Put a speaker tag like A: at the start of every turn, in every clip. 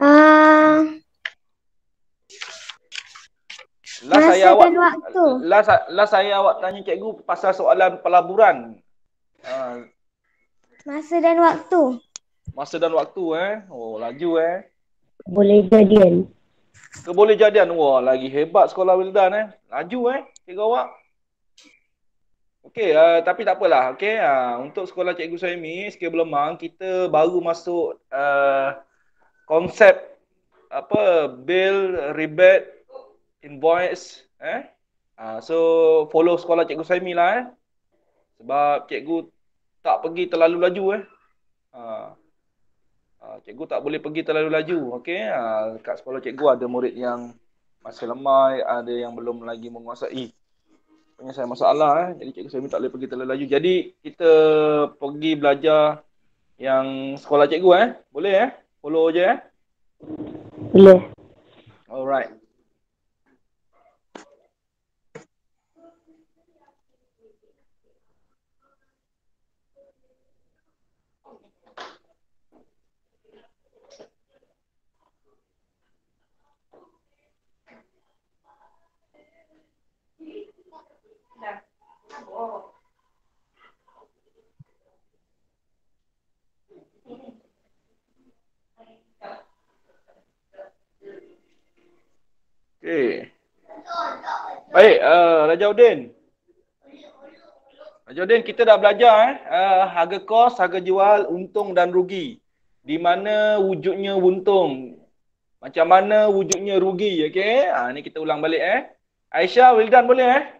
A: Ah,
B: Last
A: masa dan waktu.
B: last saya awak tanya cikgu pasal soalan pelaburan.
A: Masa dan waktu.
B: Masa dan waktu Oh, laju
C: Boleh jadian.
B: Kebolehjadian. Wah, lagi hebat sekolah Wildan Laju cikgu awak. Okey, tapi tak apalah. Okey, untuk sekolah cikgu Suhaimi, Skill Berlemang, kita baru masuk konsep apa bill, rebate, invoice so follow sekolah cikgu Suhaimi lah sebab cikgu tak pergi terlalu laju cikgu tak boleh pergi terlalu laju. Okey, kat sekolah cikgu ada murid yang masih lemah, ada yang belum lagi menguasai penyelesaian masalah jadi cikgu Suhaimi tak boleh pergi terlalu laju. Jadi kita pergi belajar yang sekolah cikgu boleh follow je
C: Boleh.
B: Alright. Okey. Baik, Rajaudin, kita dah belajar harga kos, harga jual, untung dan rugi. Di mana wujudnya untung? Macam mana wujudnya rugi? Okey. Ni kita ulang balik Aisyah, Wildan boleh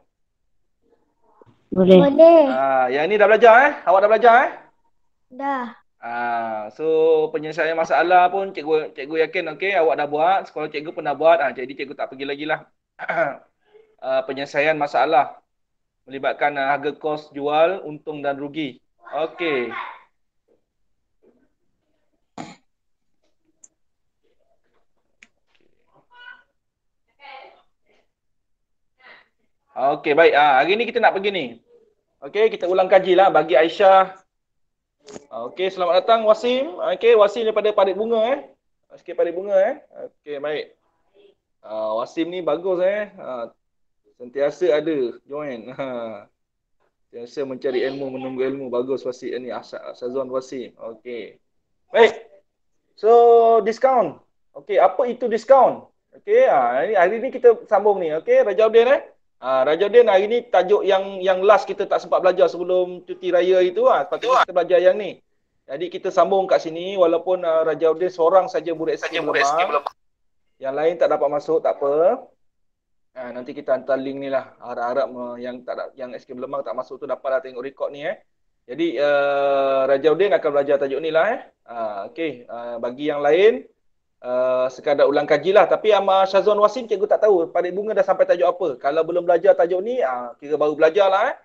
C: Boleh.
A: Boleh.
B: yang ni dah belajar Awak dah belajar
A: Dah.
B: So penyelesaian masalah pun cikgu yakin okey awak dah buat, sekolah cikgu pun dah buat. Jadi cikgu tak pergi lagi lah. Penyelesaian masalah melibatkan harga kos jual, untung dan rugi. Okey. Okey, baik. Hari ni kita nak pergi ni. Okey, kita ulang kaji lah bagi Aisyah. Okey, selamat datang Wasim. Okey, Wasim daripada Parit Bunga Sikit Parit Bunga Okey, baik. Wasim ni bagus sentiasa ada join. Sentiasa mencari ilmu, menunggu ilmu. Bagus Wasim ni, Asazon Wasim. Okey. Baik. So, diskaun. Okey, apa itu diskaun? Okey, hari ni kita sambung ni. Okey, Rajaudin Rajaudin, hari ni tajuk yang last kita tak sempat belajar sebelum cuti raya itu. Sepatutnya kita belajar yang ni. Jadi kita sambung kat sini walaupun Rajaudin seorang saja murid SK Berlemah. Yang lain tak dapat masuk, tak apa. Nanti kita hantar link ni lah. Harap-harap yang SK Berlemah tak masuk tu dapatlah tengok rekod ni Jadi Rajaudin akan belajar tajuk ni lah Okey, bagi yang lain sekadar ulang kaji lah. Tapi sama Syazwan Wasim cikgu tak tahu Parit Bunga dah sampai tajuk apa. Kalau belum belajar tajuk ni kira baru belajar lah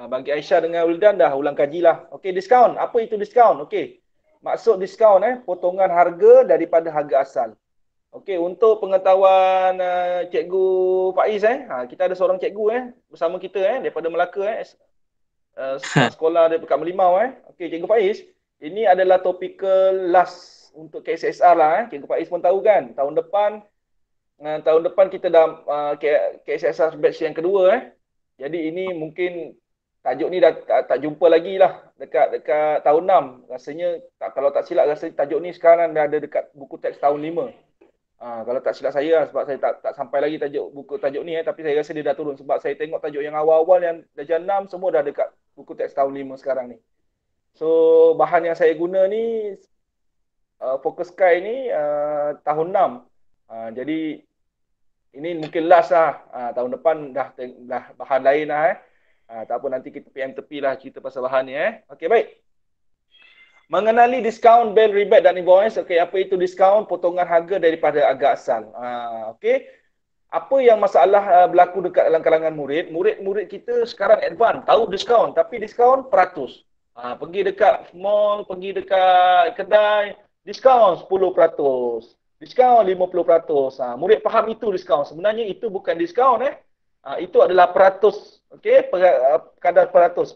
B: bagi Aisyah dengan Wildan dah ulang kaji lah. Okey, diskaun. Apa itu diskaun? Okey, maksud diskaun potongan harga daripada harga asal. Okey, untuk pengetahuan cikgu Faiz kita ada seorang cikgu bersama kita daripada Melaka sekolah dekat Melimau Okey, cikgu Faiz, ini adalah topikal last untuk KSSR lah Cikgu Faiz pun tahu kan, tahun depan kita dah KSSR batch yang kedua Jadi ini mungkin tajuk ni dah tak jumpa lagi lah dekat tahun 6. Rasanya kalau tak silap rasanya tajuk ni sekarang dah ada dekat buku teks tahun 5. Kalau tak silap saya sebab saya tak sampai lagi buku tajuk ni tapi saya rasa dia dah turun sebab saya tengok tajuk yang awal-awal yang darjah 6 semua dah dekat buku teks tahun 5 sekarang ni. So bahan yang saya guna ni Fokus Sky ni tahun 6. Jadi ini mungkin last lah. Tahun depan dah bahan lain lah tak apa, nanti kita PM tepi lah cerita pasal bahan ni Okey, baik. Mengenali diskaun, bill, rebate dan invoice. Okey, apa itu diskaun? Potongan harga daripada harga asal. Okey. Apa yang masalah berlaku dekat dalam kalangan murid? Murid-murid kita sekarang advance, tahu diskaun, tapi diskaun peratus. Pergi dekat mall, pergi dekat kedai, diskaun 10%, diskaun 50%. Murid faham itu diskaun. Sebenarnya itu bukan diskaun itu adalah peratus. Okey, kadar peratus.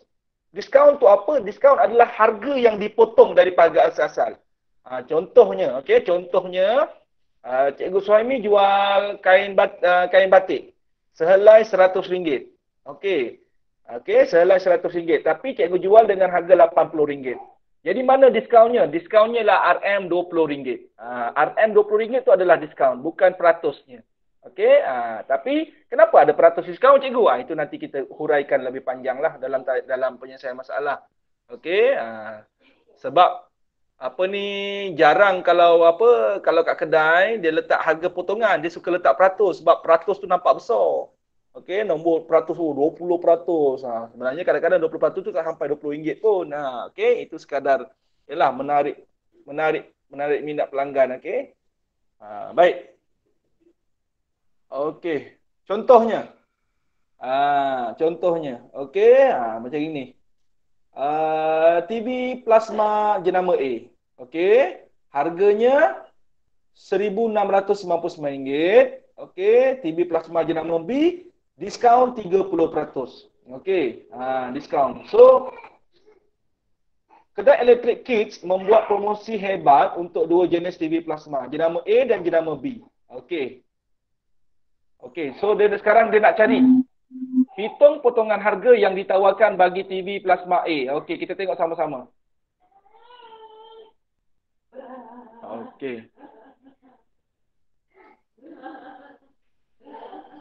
B: Diskaun tu apa? Diskaun adalah harga yang dipotong daripada harga asal. Contohnya, okey, contohnya Cikgu Suhaimi jual kain batik sehelai RM100. Okey. Okey, sehelai RM100. Tapi cikgu jual dengan harga RM80. Jadi mana diskaunnya? Diskaunnya lah RM20. RM20 itu adalah diskaun, bukan peratusnya. Okey, tapi kenapa ada peratus diskaun cikgu? Itu nanti kita huraikan lebih panjang lah dalam penyelesaian masalah. Okey, sebab apa ni jarang kalau kat kedai dia letak harga potongan, dia suka letak peratus sebab peratus tu nampak besar. Okey, nombor peratus tu 20%. Sebenarnya kadang-kadang 20% tu tak sampai RM20 pun. Okey, itu sekadar yalah menarik minat pelanggan, okey. Baik. Okey. Contohnya. Okey, macam ini. TV plasma jenama A. Okey. Harganya RM1,699. Okey. TV plasma jenama B. Diskaun 30%. Okey. Diskaun. So, kedai Electric Kids membuat promosi hebat untuk dua jenis TV plasma. Jenama A dan jenama B. Okey. Okey. So, sekarang dia nak cari hitung potongan harga yang ditawarkan bagi TV plasma A. Okey, kita tengok sama-sama. Okey.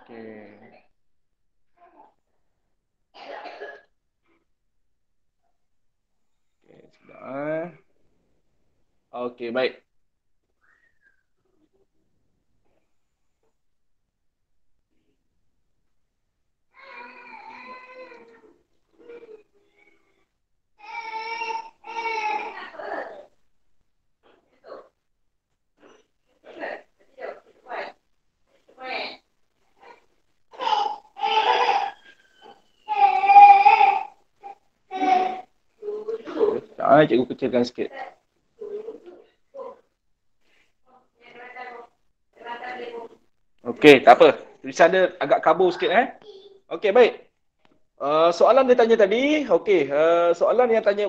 B: Okey. Okey, sudah. Okey, baik. Cikgu kecilkan sikit. Okey, tak apa. Tulisan dia agak kabur sikit Okey, baik. Soalan dia tanya tadi, okey, soalan yang tanya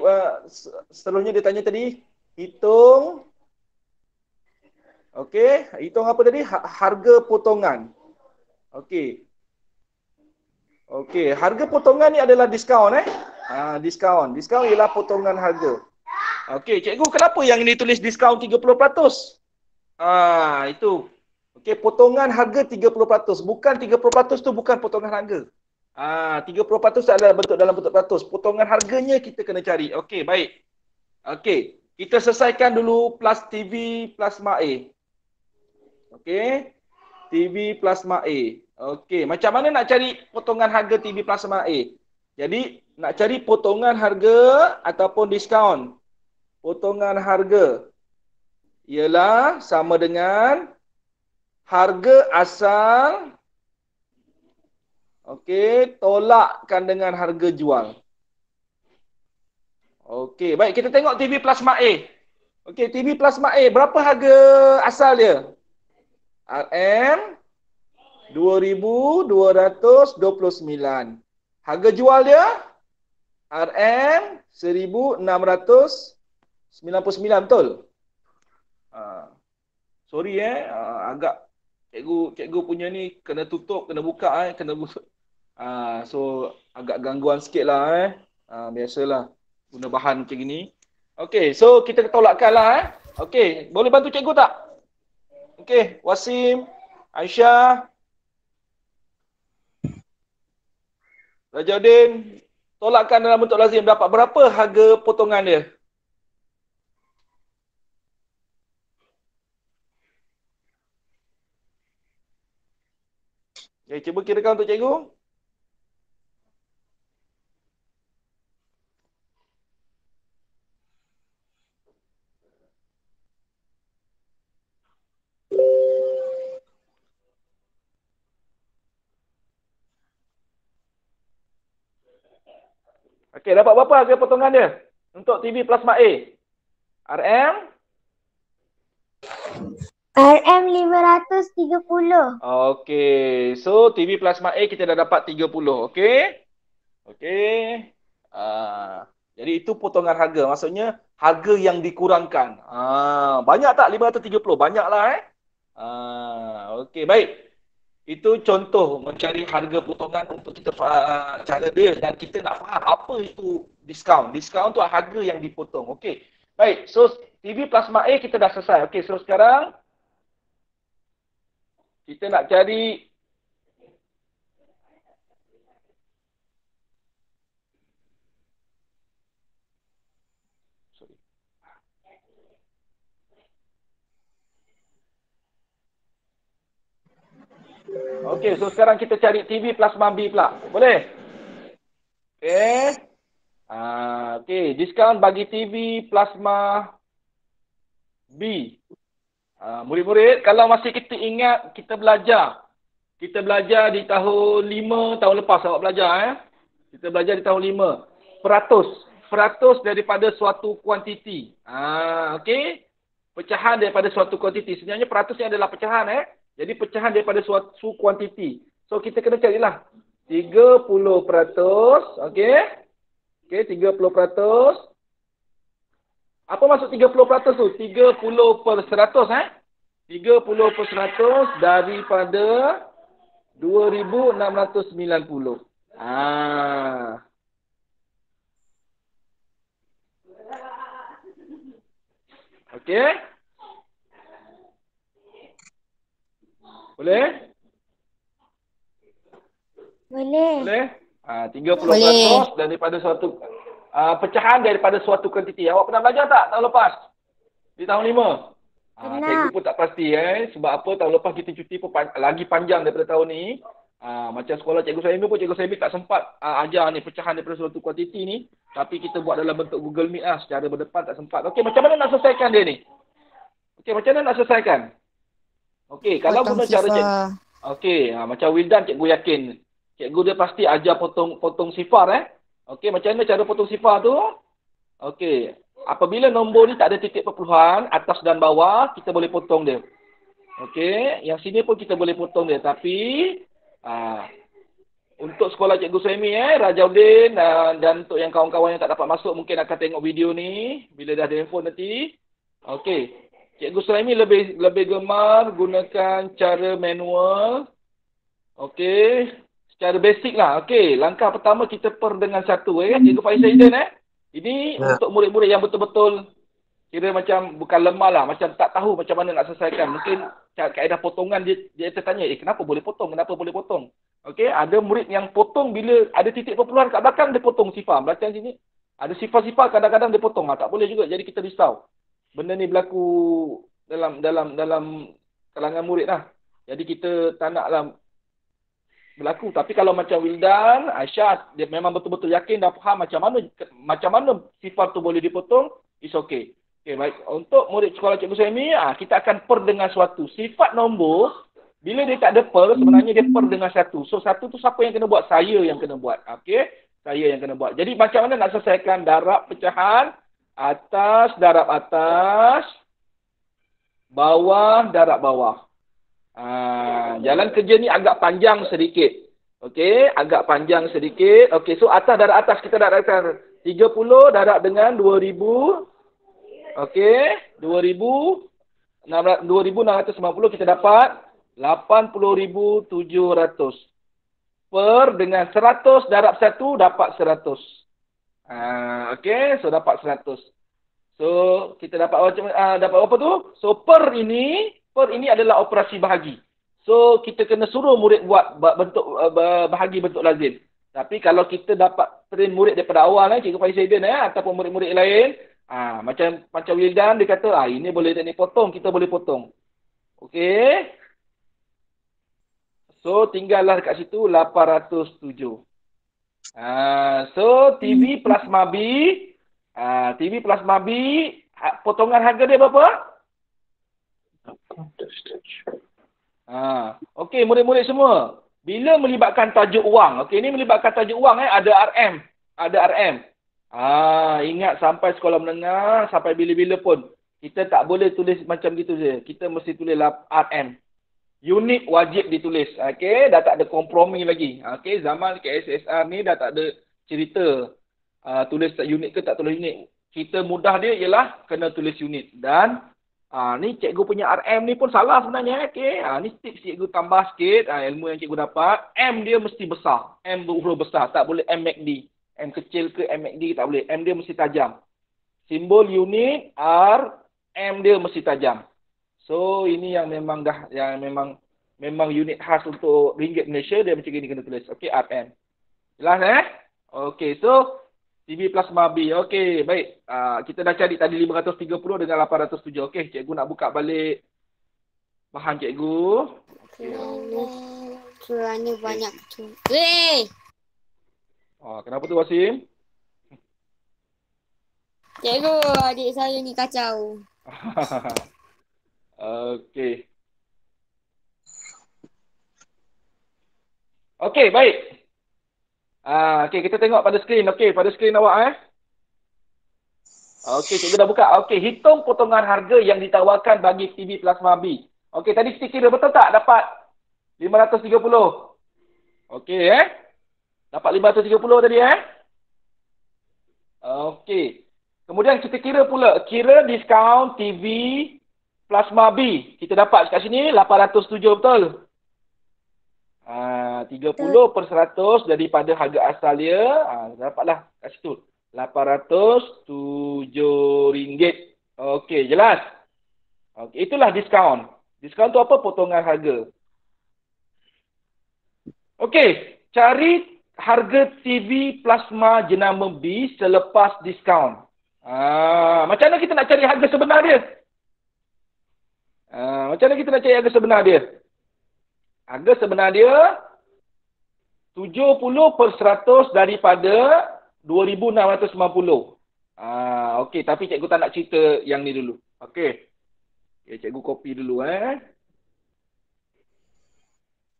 B: seterusnya dia tanya tadi, hitung okey, hitung apa tadi? Harga potongan. Okey. Okey, harga potongan ni adalah diskaun diskaun. Diskaun ialah potongan harga. Okey, cikgu kenapa yang ini tulis diskaun 30%? Itu. Okey, potongan harga 30%. Bukan 30% tu bukan potongan harga. 30% adalah dalam bentuk peratus. Potongan harganya kita kena cari. Okey, baik. Okey, kita selesaikan dulu plus TV plasma A. Okey. TV plasma A. Okey, macam mana nak cari potongan harga TV plasma A? Jadi, nak cari potongan harga ataupun diskaun. Potongan harga ialah sama dengan harga asal, okey, tolakkan dengan harga jual. Okey, baik, kita tengok TV plasma A. Okey, TV plasma A, berapa harga asal dia? RM 2,229. Harga jual dia RM 1,699, betul? Sorry agak cikgu punya ni kena tutup, kena buka kena buka. So agak gangguan sikitlah biasalah guna bahan macam ni. Okey, so kita tolakkanlah Okey, boleh bantu cikgu tak? Okey, Wasim, Aisyah, Rajaudin, tolakkan dalam bentuk lazim. Dapat berapa harga potongan dia? Okay, cuba kirakan untuk cikgu. Okey, dapat berapa harga potongan dia untuk TV plasma A? RM?
A: RM530.
B: Okey, so TV plasma A kita dah dapat 30, okey? Okey. Jadi itu potongan harga. Maksudnya harga yang dikurangkan. Banyak tak 530? Banyaklah okey, baik. Itu contoh mencari harga potongan untuk kita cara dia, dan kita nak faham apa itu diskaun. Diskaun tu harga yang dipotong. Okey. Baik, so TV plasma A kita dah selesai. Okey, so sekarang kita nak cari Okey, so sekarang kita cari TV plasma B pula. Boleh? Okey. Okey, diskaun bagi TV plasma B. Murid-murid, kalau masih kita ingat kita belajar di tahun 5 tahun lepas awak belajar Kita belajar di tahun 5. Peratus daripada suatu kuantiti. Okey. Pecahan daripada suatu kuantiti. Sebenarnya peratus ni adalah pecahan Jadi pecahan daripada suatu kuantiti. So kita kena carilah 30%, okey? Okey, 30%. Apa maksud 30% tu? 30%, 30% daripada 2690. Okey? Boleh?
A: Boleh.
B: 30%
D: Boleh.
B: daripada suatu pecahan daripada suatu kuantiti. Awak pernah belajar tak tahun lepas? Di tahun 5?
A: Pernah.
B: Cikgu pun tak pasti sebab apa tahun lepas kita cuti pun lagi panjang daripada tahun ni. Macam sekolah Cikgu Saimi pun Cikgu Saimi tak sempat ajar ni pecahan daripada suatu kuantiti ni, tapi kita buat dalam bentuk Google Meet secara berdepan, tak sempat. Okey, macam mana nak selesaikan dia ni? Okey, macam mana nak selesaikan? Okey, kalau
D: Potong
B: guna cara
D: sifar.
B: okey, macam Wildan cikgu yakin. Cikgu dia pasti ajar potong sifar Okey, macam mana cara potong sifar tu? Okey, apabila nombor ni tak ada titik perpuluhan atas dan bawah, kita boleh potong dia. Okey, yang sini pun kita boleh potong dia, tapi untuk sekolah Cikgu Suhaimi Rajaudin dan untuk yang kawan-kawan yang tak dapat masuk mungkin akan tengok video ni bila dah ada handphone nanti. Okey, Cikgu Suhaimi lebih gemar gunakan cara manual. Okey, secara basic lah. Okey, langkah pertama kita per dengan 1 Cikgu Faiz Aiden Ini untuk murid-murid yang betul-betul kira macam bukan lemah lah, macam tak tahu macam mana nak selesaikan. Mungkin kaedah potongan dia tertanya, kenapa boleh potong? Okey, ada murid yang potong bila ada titik perpuluhan kat belakang dia potong sifar. Belakang sini ada sifar-sifar kadang-kadang dia potong. Tak boleh juga. Jadi kita risau. Benda ni berlaku dalam kalangan murid lah. Jadi kita tak naklah berlaku. Tapi kalau macam Wildan, Aisyah, dia memang betul-betul yakin dah faham macam mana sifar tu boleh dipotong, it's okay. Okey, baik. Untuk murid sekolah Cikgu Suhaimi, kita akan per dengan suatu. Sifat nombor, bila dia tak ada per, sebenarnya dia per dengan 1. So 1 tu siapa yang kena buat? Saya yang kena buat. Okey, saya yang kena buat. Jadi macam mana nak selesaikan darab pecahan? Atas, darab atas, bawah, darab bawah. Jalan kerja ni agak panjang sedikit. Okey, agak panjang sedikit. Okey, so atas darab atas kita darabkan 30 darab dengan 2000. Okey, 2690 kita dapat 80,700. Per dengan 100 darab 1 dapat 100. Okey, so dapat 100. So kita dapat apa tu? So per ini adalah operasi bahagi. So kita kena suruh murid buat bentuk bahagi bentuk lazim. Tapi kalau kita dapat train murid daripada awal Cikgu Faiz Aiden ataupun murid-murid lain, macam Wildan dia kata ini boleh teknik potong, kita boleh potong. Okey. So tinggallah dekat situ 807. So TV plasma B, potongan harga dia berapa? Okey, murid-murid semua. Bila melibatkan tajuk wang, okey, ini melibatkan tajuk wang ada RM. Ingat sampai sekolah menengah, sampai bila-bila pun kita tak boleh tulis macam gitu je. Kita mesti tulis RM. Unit wajib ditulis. Okey, dah tak ada kompromi lagi. Okey, zaman KSSR ni dah tak ada cerita tulis unit ke tak tulis unit. kita mudah dia ialah kena tulis unit. Dan ni cikgu punya RM ni pun salah sebenarnya. Okey. Ni tips cikgu tambah sikit. Ilmu yang cikgu dapat. M dia mesti besar. M berhuruf besar. Tak boleh M MACD. M kecil ke M MACD tak boleh. M dia mesti tajam. Simbol unit R, M dia mesti tajam. So ini yang memang memang unit khas untuk ringgit Malaysia, dia macam ni kena tulis. Okey, RM. Jelas Okey, so TV plasma B. Okey, baik. Kita dah cari tadi 530 dengan 807. Okey, cikgu nak buka balik bahan cikgu.
A: Kerana banyak tu.
B: Kenapa tu Wasim?
A: Cikgu, adik saya ni kacau.
B: Okey. Okey, baik. Okey, kita tengok pada skrin. Okey, pada skrin awak Okey, cikgu dah buka. Okey, hitung potongan harga yang ditawarkan bagi TV plasma B. Okey, tadi kita kira betul tak dapat 530? Okey Dapat 530 tadi Okey. Kemudian kita kira pula, kira diskaun TV plasma B. Kita dapat kat sini 807 betul? 30% daripada harga asal dia. Dapatlah kat situ. RM807. Okey, jelas? Okey, itulah diskaun. Diskaun tu apa? Potongan harga. Okey, cari harga TV plasma jenama B selepas diskaun. Macam mana kita nak cari harga sebenar dia? Macam mana kita nak cari harga sebenar dia? Harga sebenar dia 70% daripada 2,690. Okey, tapi cikgu tak nak cerita yang ni dulu. Okey. Cikgu copy dulu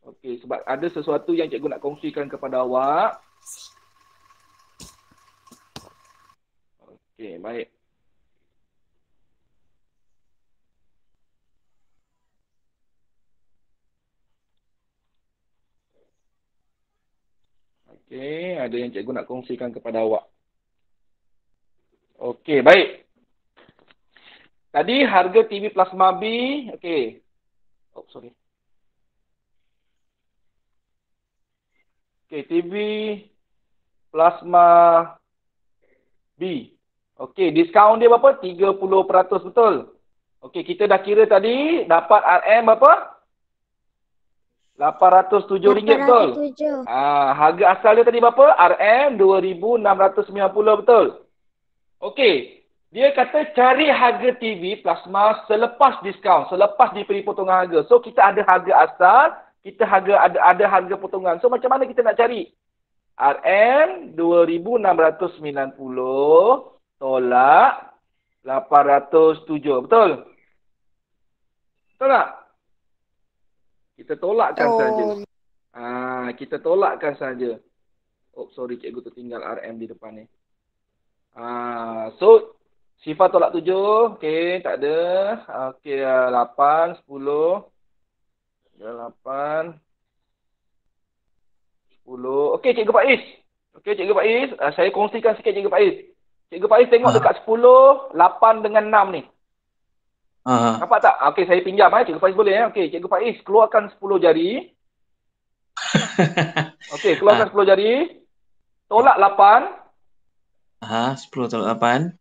B: Okey, sebab ada sesuatu yang cikgu nak kongsikan kepada awak. Okey, baik. Okey, ada yang cikgu nak kongsikan kepada awak. Okey, baik. Tadi harga TV plasma B, okey. Sorry. Okey, TV plasma B. Okey, diskaun dia berapa? 30%, betul? Okey, kita dah kira tadi dapat RM berapa? RM807, betul? Harga asal dia tadi berapa? RM 2,690, betul? Okey, dia kata cari harga TV plasma selepas diskaun, selepas diberi potongan harga. So kita ada harga asal, kita ada harga potongan. So macam mana kita nak cari? RM 2,690 tolak 807, betul? Betul tak? Kita tolakkan saja. Kita tolakkan saja. Sorry, cikgu tertinggal RM di depan ni. So sifar tolak 7, okey, tak ada. Okey, 8, 10. 8 10. Okey, Cikgu Faiz. Okey, Cikgu Faiz. Saya kongsikan sikit Cikgu Faiz. Cikgu Faiz tengok dekat 10, 8 dengan 6 ni. Nampak tak? Okey, saya pinjam Cikgu Faiz boleh Okey, Cikgu Faiz keluarkan 10 jari. Okey, keluarkan 10 jari. Tolak 8.
D: 10 tolak 8.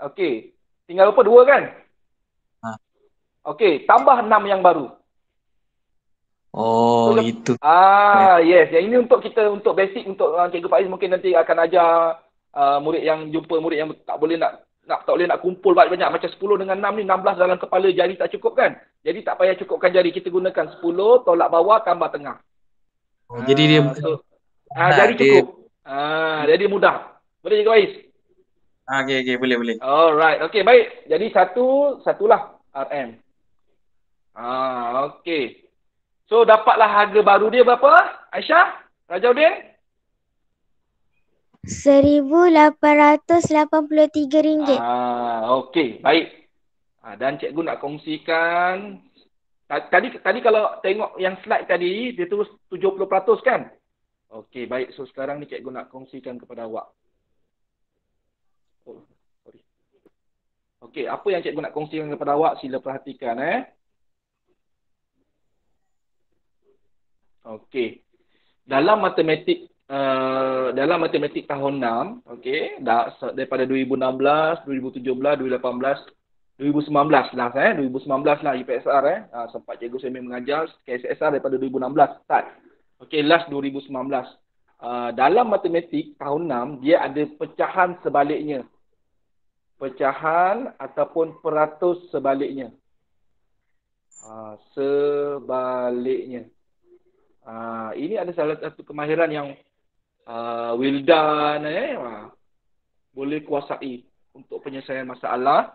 B: Okey. Tinggal berapa? 2 kan? Okey, tambah 6 yang baru.
D: Oh, so, itu.
B: Yes. Yang ini untuk kita, untuk basic, untuk Cikgu Faiz mungkin nanti akan ajar murid yang jumpa murid yang tak boleh nak kumpul banyak-banyak. Macam 10 dengan 6 ni, 16 dalam kepala jari tak cukup kan? Jadi tak payah cukupkan jari. Kita gunakan 10, tolak bawah, tambah tengah.
D: Jadi dia...
B: jari cukup. Jadi mudah. Boleh Cikgu Faiz?
D: Okey, boleh.
B: Alright, okey, baik. Jadi satulah RM. Okey. So, dapatlah harga baru dia berapa? Aisyah? Rajaudin?
A: RM1,883.
B: Okey, baik. Dan cikgu nak kongsikan. Tadi kalau tengok yang slide tadi, dia tulis 70% kan? Okey, baik. So, sekarang ni cikgu nak kongsikan kepada awak. Sorry. Okey, apa yang cikgu nak kongsikan kepada awak, sila perhatikan Okey. Dalam matematik tahun 6, okey, daripada 2016, 2017, 2018, 2019 lah 2019 lah IPSR sempat cikgu Semi mengajar KSSR daripada 2016 start. Okey, last 2019. Dalam matematik tahun 6 dia ada pecahan sebaliknya. Pecahan ataupun peratus sebaliknya. Sebaliknya. Ini ada salah satu kemahiran yang Wildan boleh kuasai untuk penyelesaian masalah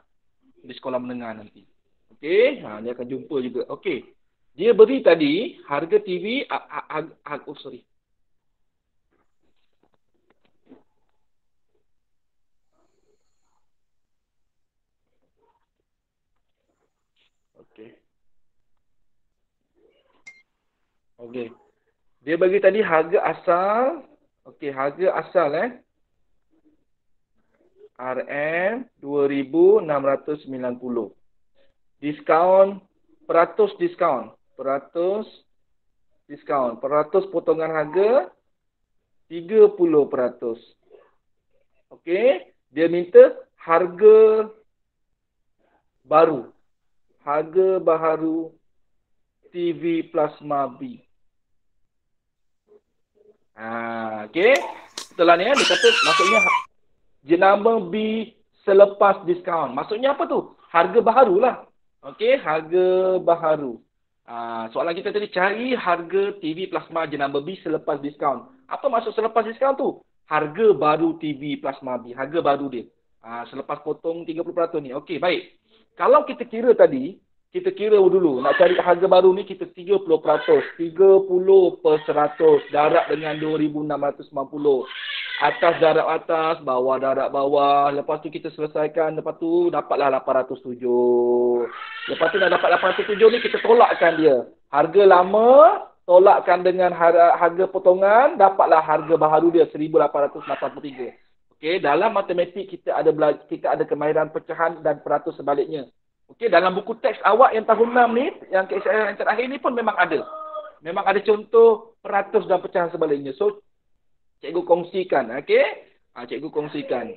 B: di sekolah menengah nanti. Okey, dia akan jumpa juga. Okey. Dia beri tadi harga TV sorry. Okey. Okey. Dia bagi tadi harga asal. Okey, harga asal RM 2,690. Diskaun, peratus diskaun. Peratus diskaun. Peratus potongan harga 30%. Okey, dia minta harga baru. Harga baharu TV Plasma B. Okey. Setelah ni dia kata maksudnya jenama B selepas diskaun. Maksudnya apa tu? Harga baharu lah. Okey, harga baharu. Soalan kita tadi cari harga TV Plasma jenama B selepas diskaun. Apa maksud selepas diskaun tu? Harga baru TV Plasma B. Harga baru dia. Selepas potong 30% ni. Okey, baik. Kalau kita kira tadi, kita kira dulu. Nak cari harga baru ni kita 30%. 30%. Darab dengan 2,690. Atas darab atas, bawah darab bawah. Lepas tu kita selesaikan. Lepas tu dapatlah 807. Lepas tu dah dapat 807 ni kita tolakkan dia. Harga lama, tolakkan dengan harga potongan. Dapatlah harga baharu dia 1,883. Okey, dalam matematik kita ada kemahiran pecahan dan peratus sebaliknya. Okey, dalam buku teks awak yang tahun 6 ni, yang KSL yang terakhir ni pun memang ada. Memang ada contoh peratus dan pecahan sebaliknya. So, cikgu kongsikan, okey? Cikgu kongsikan.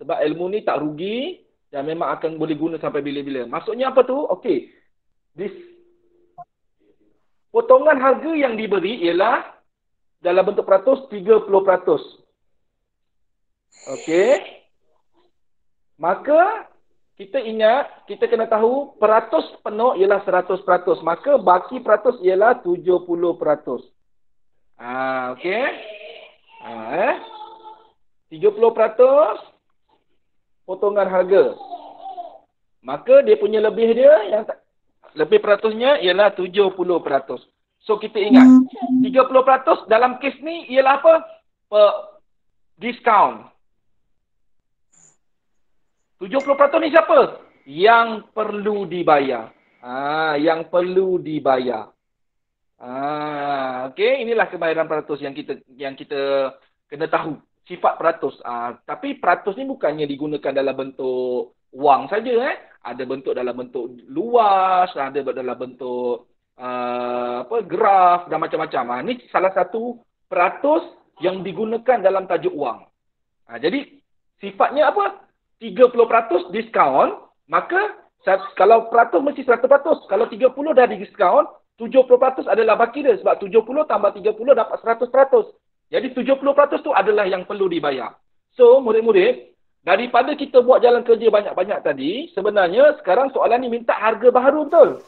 B: Sebab ilmu ni tak rugi dan memang akan boleh guna sampai bila-bila. Maksudnya apa tu? Okey. Potongan harga yang diberi ialah dalam bentuk peratus 30%. Okey. Maka kita ingat, kita kena tahu peratus penuh ialah 100%. Maka baki peratus ialah 70%. Okey. 30% potongan harga. Maka dia punya lebih dia, yang lebih peratusnya ialah 70%. So kita ingat, 30% dalam kes ni ialah apa? Diskaun. 70% ni siapa? Yang perlu dibayar. Yang perlu dibayar. Okey, inilah kemahiran peratus yang kita kena tahu. Sifat peratus. Tapi peratus ni bukannya digunakan dalam bentuk wang saja. Ada bentuk dalam bentuk luas, ada dalam bentuk graf dan macam-macam. Ini salah satu peratus yang digunakan dalam tajuk wang. Jadi sifatnya apa? 30% diskaun, maka kalau peratus mesti 100%. Kalau 30 dah diskaun, 70% adalah baki dia. Sebab 70 tambah 30 dapat 100%. Jadi 70% tu adalah yang perlu dibayar. So, murid-murid, daripada kita buat jalan kerja banyak-banyak tadi, sebenarnya sekarang soalan ni minta harga baharu betul.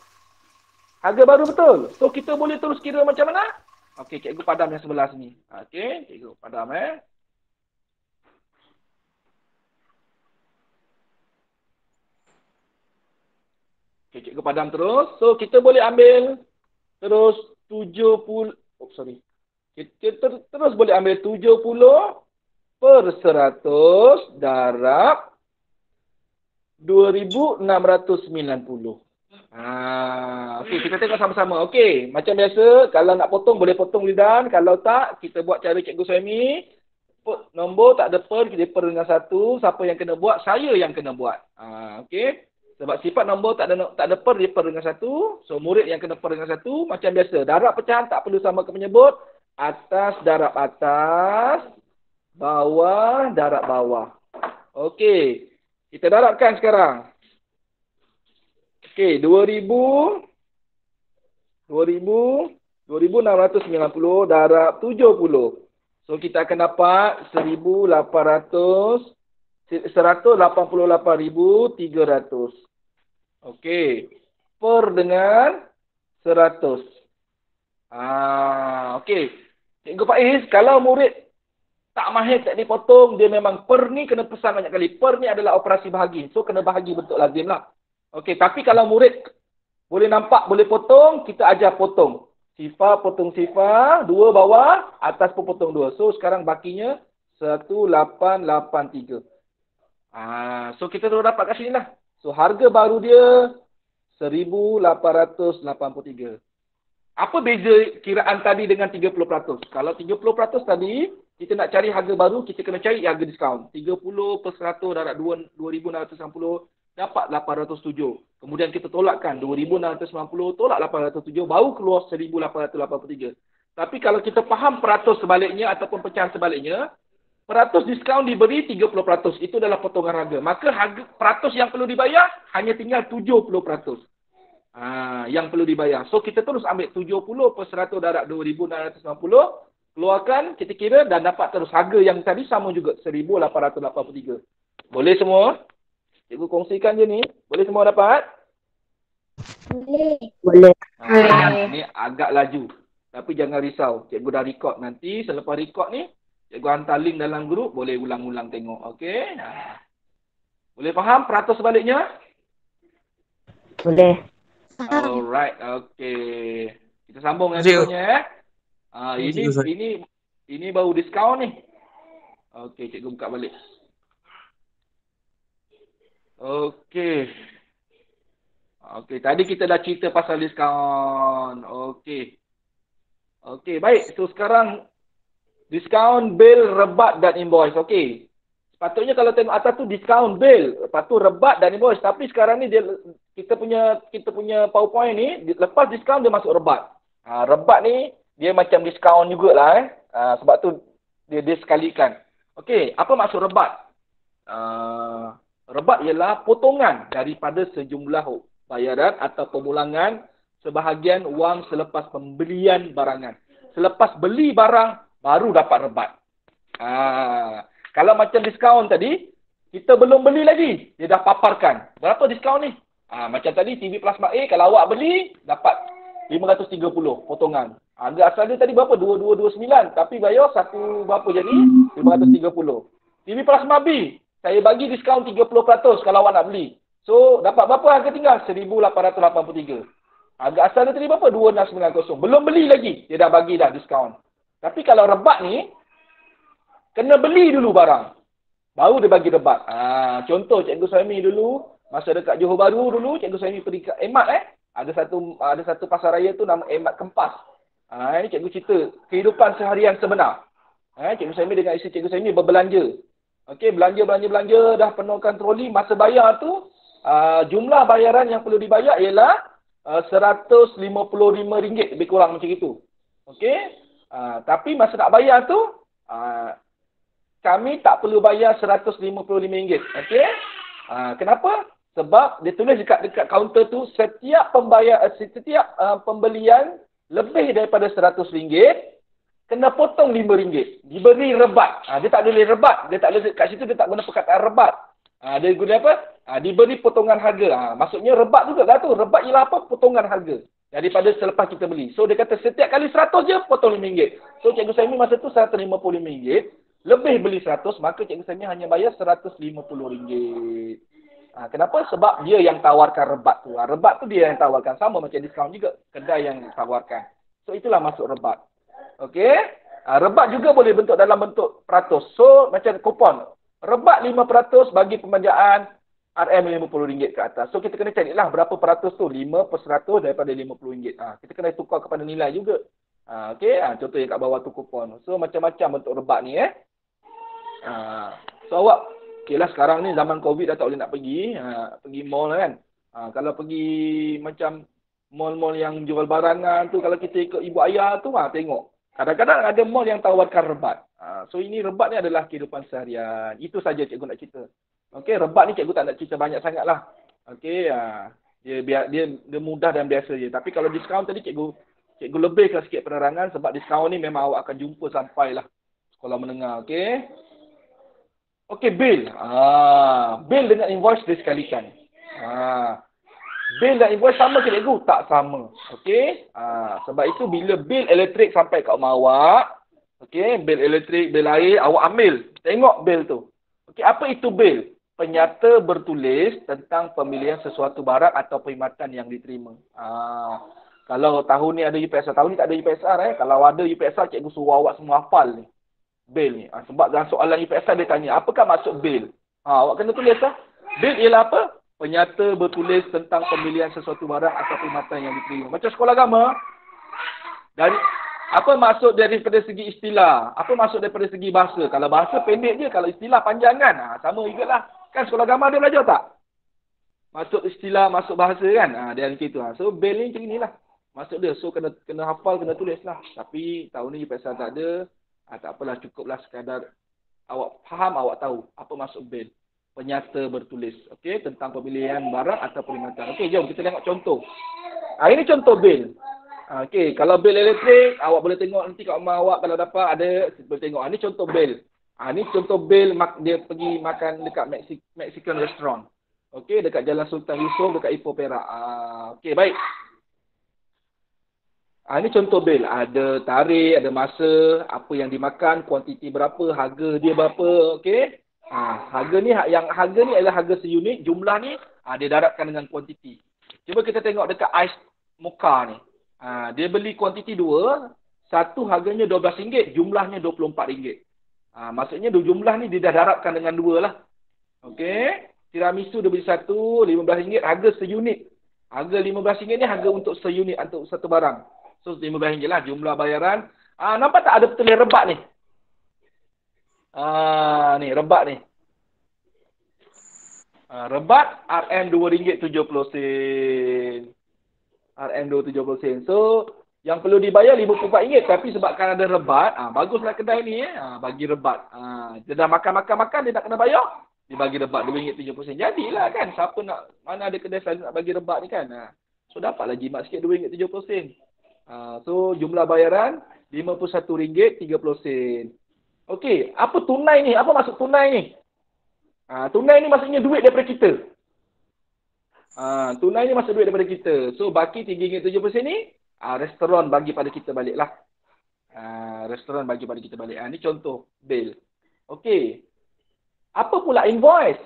B: Harga baru betul. So, kita boleh terus kira macam mana? Okey, cikgu padam yang sebelah sini. Okey, cikgu padam Okay, cikgu padam terus. So, kita boleh ambil terus 70. Kita terus boleh ambil 70/100 darab 2,690. Okey, kita tengok sama-sama. Okey, macam biasa, kalau nak potong boleh potong lidah. Kalau tak, kita buat cara cikgu Suhaimi. nombor tak ada per, kita per dengan 1. Siapa yang kena buat? Saya yang kena buat. Okey. Sebab sifat nombor tak ada per, dia per dengan 1. So murid yang kena per dengan 1. Macam biasa. Darab pecahan tak perlu sama ke menyebut. Atas, darab atas. Bawah, darab bawah. Okey. Kita darabkan sekarang. Okey, 2,690 darab 70. So kita akan dapat 188,300. Okey. Per dengan 100. Okey. Cikgu Faiz, kalau murid tak mahir teknik potong, dia memang per ni kena pesan banyak kali. Per ni adalah operasi bahagi. So kena bahagi bentuk lazim lah. Okey, tapi kalau murid boleh nampak, boleh potong, kita ajar potong. Sifar, potong sifar, 2 bawah, atas pun potong 2. So sekarang bakinya 1883. So kita terus dapat kat sini lah. So harga baru dia 1883. Apa beza kiraan tadi dengan 30%? Kalau 30% tadi, kita nak cari harga baru, kita kena cari harga diskaun. 30% darab 2,660, dapat 807. Kemudian kita tolakkan 2,690, tolak 807, baru keluar 1,883. Tapi kalau kita faham peratus sebaliknya ataupun pecahan sebaliknya, peratus diskaun diberi 30%. Itu adalah potongan harga. Maka harga peratus yang perlu dibayar hanya tinggal 70%. Yang perlu dibayar. So kita terus ambil 70% darab 2,690, keluarkan, kita kira dan dapat terus harga yang tadi sama juga 1,883. Boleh semua? Cikgu kongsikan je ni. Boleh semua dapat?
C: Boleh.
B: Ni agak laju. Tapi jangan risau. Cikgu dah record nanti. Selepas record ni, cikgu hantar link dalam grup. Boleh ulang-ulang tengok. Okey? Boleh faham peratus sebaliknya?
C: Boleh.
B: Alright. Okey. Kita sambung yang seterusnya. Ini baru diskaun ni. Okey, cikgu buka balik. Okey. Okey, tadi kita dah cerita pasal diskaun. Okey. Okey, baik. So sekarang diskaun, bil, rebat dan invoice. Okey. Sepatutnya kalau tengok atas tu diskaun, bil, lepas tu rebat dan invoice. Tapi sekarang ni kita punya PowerPoint ni, lepas diskaun dia masuk rebat. Rebat ni dia macam diskaun jugalah sebab tu dia sekalikan. Okey, apa maksud rebat? Rebat ialah potongan daripada sejumlah bayaran atau pemulangan sebahagian wang selepas pembelian barangan. Selepas beli barang, baru dapat rebat. Kalau macam diskaun tadi, kita belum beli lagi. Dia dah paparkan. Berapa diskaun ni? Macam tadi TV Plasma A, kalau awak beli, dapat 530 potongan. Harga asal dia tadi berapa? 2229. Tapi bayar satu berapa jadi? 530. TV Plasma B, saya bagi diskaun 30% kalau awak nak beli. So, dapat berapa harga tinggal? 1,883. Harga asal dia tadi berapa? 2690. Belum beli lagi. Dia dah bagi dah diskaun. Tapi kalau rebat ni, kena beli dulu barang. Baru dia bagi rebat. Contoh Cikgu Suhaimi dulu, masa dekat Johor Bahru dulu, Cikgu Suhaimi pergi ke Emat Ada satu pasar raya tu nama Emat Kempas. Ini Cikgu cerita kehidupan seharian sebenar. Cikgu Suhaimi dengan isteri Cikgu Suhaimi berbelanja. Okey, belanja, dah penuhkan troli. Masa bayar tu, jumlah bayaran yang perlu dibayar ialah RM155, lebih kurang macam itu. Okey, tapi masa nak bayar tu, kami tak perlu bayar RM155. Okey, kenapa? Sebab dia tulis dekat kaunter tu, setiap pembelian lebih daripada RM100, kena potong RM5. Diberi rebat. Dia tak boleh rebat. Dia tak boleh kat situ dia tak guna perkataan rebat. Dia guna apa? Diberi potongan harga. Maksudnya rebat juga lah tu. Rebat ialah apa? Potongan harga daripada selepas kita beli. So dia kata setiap kali 100 je potong RM5. So Cikgu Suhaimi masa tu RM155. Lebih beli 100, maka Cikgu Suhaimi hanya bayar RM150. Kenapa? Sebab dia yang tawarkan rebat tu. Rebat tu dia yang tawarkan. Sama macam diskaun juga. Kedai yang tawarkan. So itulah masuk rebat. Okey. Rebat juga boleh bentuk dalam bentuk peratus. So macam kupon. Rebat 5% bagi pembelanjaan RM50 ke atas. So kita kena carilah berapa peratus tu. 5% daripada RM50. Kita kena tukar kepada nilai juga. Okey. Contoh yang kat bawah tu kupon. So macam-macam bentuk rebat ni. So awak, okay lah sekarang ni zaman COVID dah tak boleh nak pergi mall kan. Kalau pergi macam mall-mall yang jual barangan tu, kalau kita ikut ibu ayah tu, tengok. Kadang-kadang ada mall yang tawarkan rebat. So ini rebat ni adalah kehidupan seharian. Itu saja cikgu nak cerita. Okey, rebat ni cikgu tak nak cerita banyak sangat lah. Okey, dia mudah dan biasa je. Tapi kalau diskaun tadi cikgu lebihkan sikit penerangan sebab diskaun ni memang awak akan jumpa sampailah sekolah menengah. Okey. Okey, bil. Bil dengan invoice disekalikan. Bil dan invoice sama ke cikgu? Tak sama. Okey. Sebab itu bila bil elektrik sampai kat rumah awak, okey, bil elektrik, bil air, awak ambil. Tengok bil tu. Okey, apa itu bil? Penyata bertulis tentang pembelian sesuatu barang atau perkhidmatan yang diterima. Kalau tahun ni ada UPSR, tahun ni tak ada UPSR. Kalau ada UPSR, cikgu suruh awak semua hafal ni. Bil ni. Sebab dalam soalan UPSR dia tanya, apakah maksud bil? Awak kena tulis lah. Bil ialah apa? Penyata bertulis tentang pembelian sesuatu barang atau perkhidmatan yang diterima. Macam sekolah agama, dari apa maksud daripada segi istilah? Apa maksud daripada segi bahasa? Kalau bahasa pendek je, kalau istilah panjang kan? Sama juga lah. Kan sekolah agama dia belajar tak? Masuk istilah, masuk bahasa kan? Dia macam itu. So, bil ni macam inilah. Maksud dia. So, kena hafal, kena tulis lah. Tapi tahun ni UPSR tak ada. Tak apalah, cukuplah sekadar awak faham, awak tahu apa maksud bil. Penyata bertulis. Okey, tentang pembelian barang atau perkhidmatan. Okey, jom kita tengok contoh. Ini contoh bil. Okey, kalau bil elektrik, awak boleh tengok nanti kat rumah awak kalau dapat ada, boleh tengok. Ini contoh bil. Ini contoh bil dia pergi makan dekat Mexican restaurant. Okey, dekat Jalan Sultan Yusof, dekat Ipoh Perak. Okey, baik. Ini contoh bil. Ada tarikh, ada masa, apa yang dimakan, kuantiti berapa, harga dia berapa. Okey. Harga ni adalah harga seunit, jumlah ni dia darabkan dengan kuantiti. Cuba kita tengok dekat ais mocha ni. Dia beli kuantiti 2, satu harganya RM12, jumlahnya RM24. Maksudnya jumlah ni dia dah darabkan dengan 2 lah. Okey. Tiramisu dia beli satu, RM15, harga seunit. Harga RM15 ni harga untuk seunit, untuk satu barang. So RM15 lah jumlah bayaran. Nampak tak ada tertulis rebat ni? Ni rebat ni. Rebat RM2.70. RM2.70. So yang perlu dibayar RM54, tapi sebabkan ada rebat, baguslah kedai ni bagi rebat. Dia dah makan dia nak kena bayar, dia bagi rebat RM2.70. Jadilah kan, siapa nak, mana ada kedai selalu nak bagi rebat ni kan. So dapatlah jimat sikit RM2.70. So jumlah bayaran RM51.30. Okey, apa tunai ni? Apa maksud tunai ni? Tunai ni maksudnya duit daripada kita. Tunai ni maksud duit daripada kita. So baki RM3.70 ni, restoran bagi pada kita balik lah. Restoran bagi pada kita balik. Ni contoh bil. Okey. Apa pula invoice?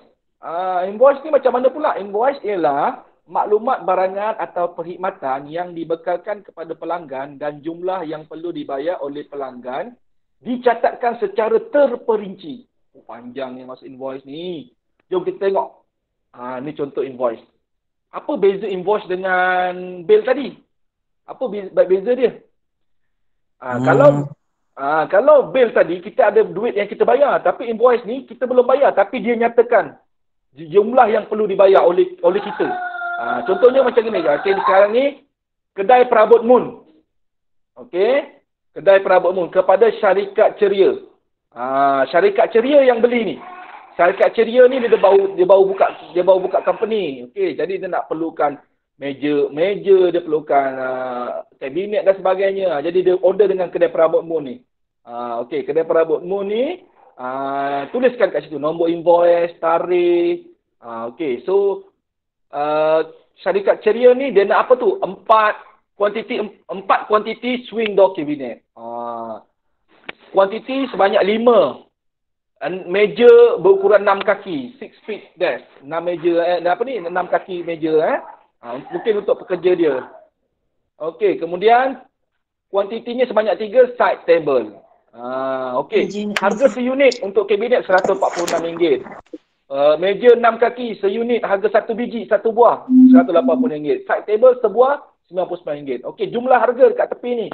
B: Invoice ni macam mana pula? Invoice ialah maklumat barangan atau perkhidmatan yang dibekalkan kepada pelanggan dan jumlah yang perlu dibayar oleh pelanggan dicatatkan secara terperinci. Panjang ni maksud invoice ni. Jom kita tengok. Ni contoh invoice. Apa beza invoice dengan bil tadi? Apa beza dia? Kalau bil tadi kita ada duit yang kita bayar, tapi invoice ni kita belum bayar, tapi dia nyatakan jumlah yang perlu dibayar oleh kita. Contohnya macam ni. Okay, sekarang ni kedai perabot Mun. Okey. Kedai perabot Mun kepada syarikat ceria. Syarikat ceria yang beli ni. Syarikat ceria ni dia baru buka company. Okey, jadi dia nak perlukan meja, dia perlukan kabinet dan sebagainya. Jadi dia order dengan kedai perabot Mun ni. Okey, kedai perabot Mun ni tuliskan kat situ nombor invoice, tarikh. Okey, so syarikat ceria ni dia nak apa tu? 4 kuantiti swing door cabinet. Kuantiti sebanyak 5. Meja berukuran 6 kaki, 6 feet desk. 6 meja 6 kaki meja mungkin untuk pekerja dia. Okey, kemudian kuantitinya sebanyak 3 side table. Okey, harga seunit untuk kabinet RM146. Meja 6 kaki seunit harga 1 biji, 1 buah RM180. Side table sebuah RM99. Okey, jumlah harga dekat tepi ni.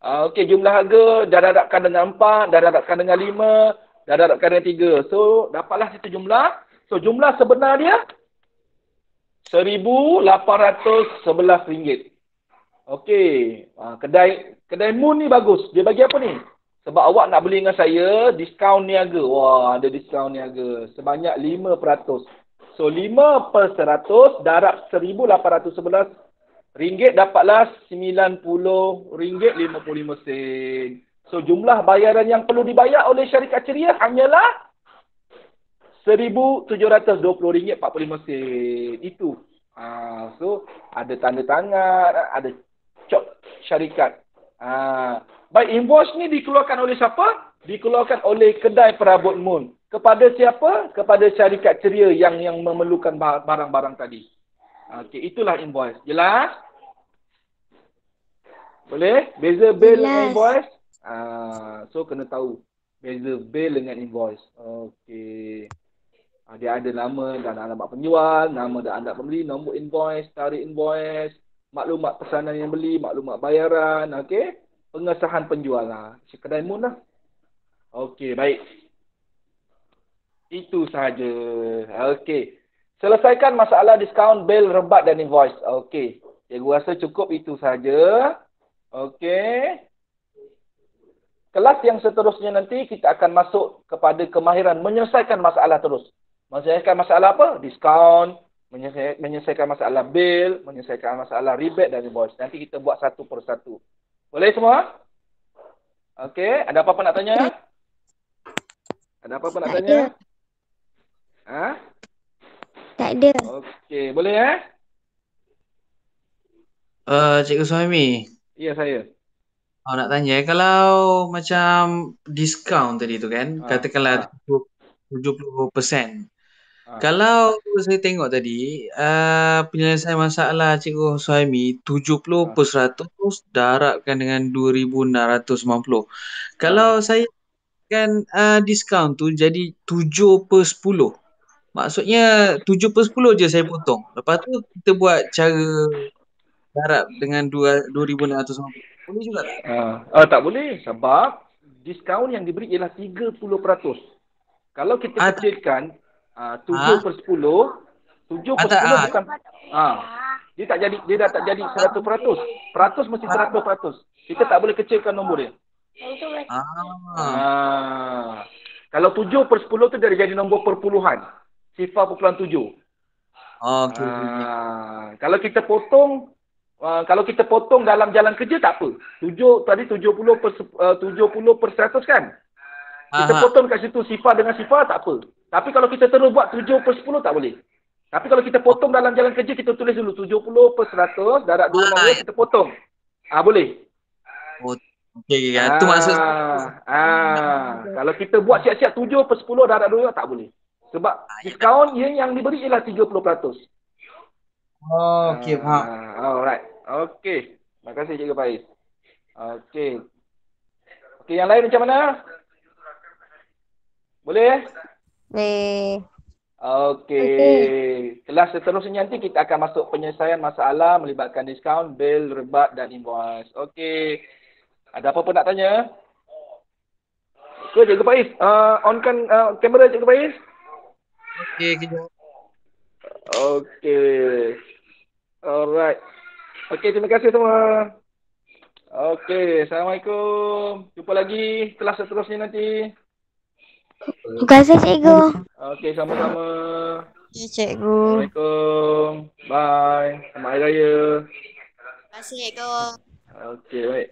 B: Okey, jumlah harga dah darabkan dengan 4, dah darabkan dengan 5. dah darabkan dengan 3. So, dapatlah situ jumlah. So, jumlah sebenar dia RM1,811. Okey. Kedai Moon ni bagus. Dia bagi apa ni? Sebab awak nak beli dengan saya, diskaun niaga. Wah, ada diskaun niaga. Sebanyak 5%. So, 5% darab RM1,811 dapatlah RM90.55. So, jumlah bayaran yang perlu dibayar oleh syarikat ceria hanyalah RM1,720.45. Itu. So, ada tanda tangan, ada cop syarikat. Baik, invoice ni dikeluarkan oleh siapa? Dikeluarkan oleh kedai perabot Moon. Kepada siapa? Kepada syarikat ceria yang memerlukan barang-barang tadi. Okey, itulah invoice. Jelas? Boleh? Beza bil dengan invoice? So, kena tahu. Beza bil dengan invoice. Okey. Dia ada nama dan alamat penjual, nama dan alamat pembeli, nombor invoice, tarikh invoice, maklumat pesanan yang beli, maklumat bayaran, okey. Pengesahan penjual lah. Kedai Moon lah. Okey, baik. Itu sahaja. Okey. Selesaikan masalah diskaun, bil, rebat dan invoice. Okey. Cikgu rasa cukup itu sahaja. Okey. Kelas yang seterusnya nanti kita akan masuk kepada kemahiran menyelesaikan masalah terus. Menyelesaikan masalah apa? Diskaun, menyelesaikan masalah bil, menyelesaikan masalah rebate dan invoice. Nanti kita buat satu persatu. Boleh semua? Okey, ada apa-apa nak tanya? Ada apa-apa nak tanya?
A: Tak ada.
B: Okey, boleh
D: Cikgu Suhaimi,
B: Ya, saya.
D: nak tanya, kalau macam diskaun tadi tu kan, katakanlah 70%. Kalau saya tengok tadi, penyelesaian masalah Cikgu Suhaimi 70% darabkan dengan 2,690. Kalau saya kan diskaun tu jadi 7/10. Maksudnya 7/10 je saya potong. Lepas tu kita buat cara darab dengan 2,690. Boleh juga tak?
B: Tak boleh sebab diskaun yang diberi ialah 30%. Kalau kita kecilkan 7/10, 7/10 bukan dia dah tak jadi 100%. Peratus mesti 100%. Kita tak boleh kecilkan nombor dia. Kalau 7/10 tu dia jadi nombor perpuluhan. 0.7. Kalau kita potong dalam jalan kerja tak apa. 70% kan? Kita potong kat situ sifar dengan sifar tak apa. Tapi kalau kita terus buat 7/10 tak boleh. Tapi kalau kita potong dalam jalan kerja, kita tulis dulu 70% darab 2 kita potong. Boleh.
D: Okey, itu maksud.
B: Kalau kita buat siap-siap 7/10 darab 2 tak boleh. Sebab diskaun yang diberi ialah 30%.
D: Okey, faham.
B: Alright. Okey. Terima kasih Cikgu Faiz. Okey. Okey, yang lain macam mana? Boleh?
A: Boleh.
B: Okey. Kelas seterusnya nanti kita akan masuk penyelesaian masalah melibatkan diskaun, bil, rebat dan invoice. Okey. Ada apa-apa nak tanya? Cikgu Faiz, onkan kamera Cikgu Faiz.
D: Okey.
B: Okey. Alright. Okey, terima kasih semua. Okey, Assalamualaikum. Jumpa lagi kelas seterusnya nanti.
A: Terima kasih cikgu.
B: Okey, sama-sama.
A: Ya cikgu.
B: Assalamualaikum. Bye. Selamat Hari Raya.
A: Terima kasih cikgu.
B: Okey, baik.